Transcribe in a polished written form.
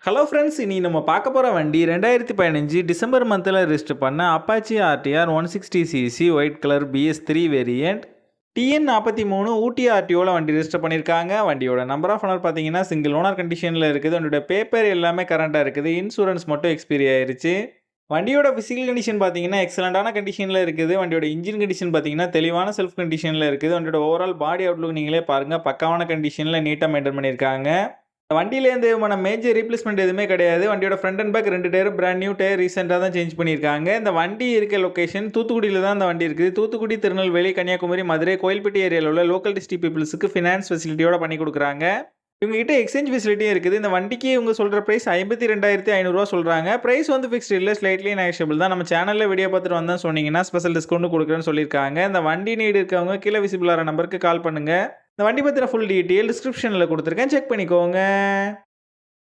Hello friends, இனி நம்ம பார்க்க போகிற வண்டி 2015 டிசம்பர் மந்தில் ரிஜிஸ்டர் பண்ண Apache RTR 160cc white colour BS3 variant TN43 ஊட்டி ஆர்டிஓவில் வண்டி ரிஜிஸ்டர் பண்ணியிருக்காங்க. வண்டியோட நம்பர் ஆஃப் ஓனர் பார்த்தீங்கன்னா சிங்கிள் ஓனர் கண்டிஷனில் இருக்குது. வண்டியோட பேப்பர் எல்லாமே கரண்ட்டாக இருக்குது. இன்சூரன்ஸ் மட்டும் எக்ஸ்பீரி ஆயிருச்சு. வண்டியோட ஃபிசிக்கல் கண்டிஷன் பார்த்தீங்கன்னா எக்ஸலண்டான கண்டிஷனில் இருக்குது. வண்டியோட இன்ஜின் கண்டிஷன் பார்த்தீங்கன்னா தெளிவான செல்ஃப் கண்டிஷனில் இருக்குது. வண்டியோட ஓவரால் பாடி அவுட்லுக் நீங்களே பாருங்கள், பக்காவான கண்டிஷனில் நீட்டாக மெயின்டைன் பண்ணியிருக்காங்க. வண்டியில எந்த விதமான மேஜர் ரீப்ளேஸ்மெண்ட் எதுவுமே கிடையாது. வண்டியோட ஃப்ரண்ட் அண்ட் பேக் 2 டயரும் பிராண்ட் நியூ டயர் ரீசெண்டாக தான் சேஞ்ச் பண்ணியிருக்காங்க. இந்த வண்டி இருக்க லொக்கேஷன் தூத்துக்குடியில் தான் இந்த வண்டி இருக்குது. தூத்துக்குடி, திருநெல்வேலி, கன்னியாகுமரி, மதுரை, கோயில்பட்டி ஏரியாவில் உள்ள லோக்கல் டிஸ்ட்ரிக்ட் பீப்புள்ஸுக்கு ஃபினான்ஸ் ஃபெசிலிட்டியோட பண்ணி கொடுக்குறாங்க. இவங்ககிட்ட எக்ஸ்சேஞ்ச் ஃபெசிலிட்டியும் இருக்குது. இந்த வண்டிக்கு இவங்க சொல்கிற ப்ரைஸ் 52,500 சொல்கிறாங்க. ப்ரைஸ் வந்து ஃபிக்ஸ்டு இல்லை, ஸ்லைட்லி நெகோஷியபிள் தான். நம்ம சேனலில் வீடியோ பார்த்துட்டு வந்தால் சொன்னீங்கன்னா ஸ்பெஷல் டிஸ்கவுண்ட் கொடுக்குறேன்னு சொல்லியிருக்காங்க. இந்த வண்டி நீடு இருக்கவங்க கீழே விசிபிள் ஆகிற நம்பருக்கு கால் பண்ணுங்கள். இந்த வண்டி பற்றின ஃபுல் டீட்டெயில் டிஸ்கிரிப்ஷனில் கொடுத்துருக்கேன், செக் பண்ணிக்கோங்க.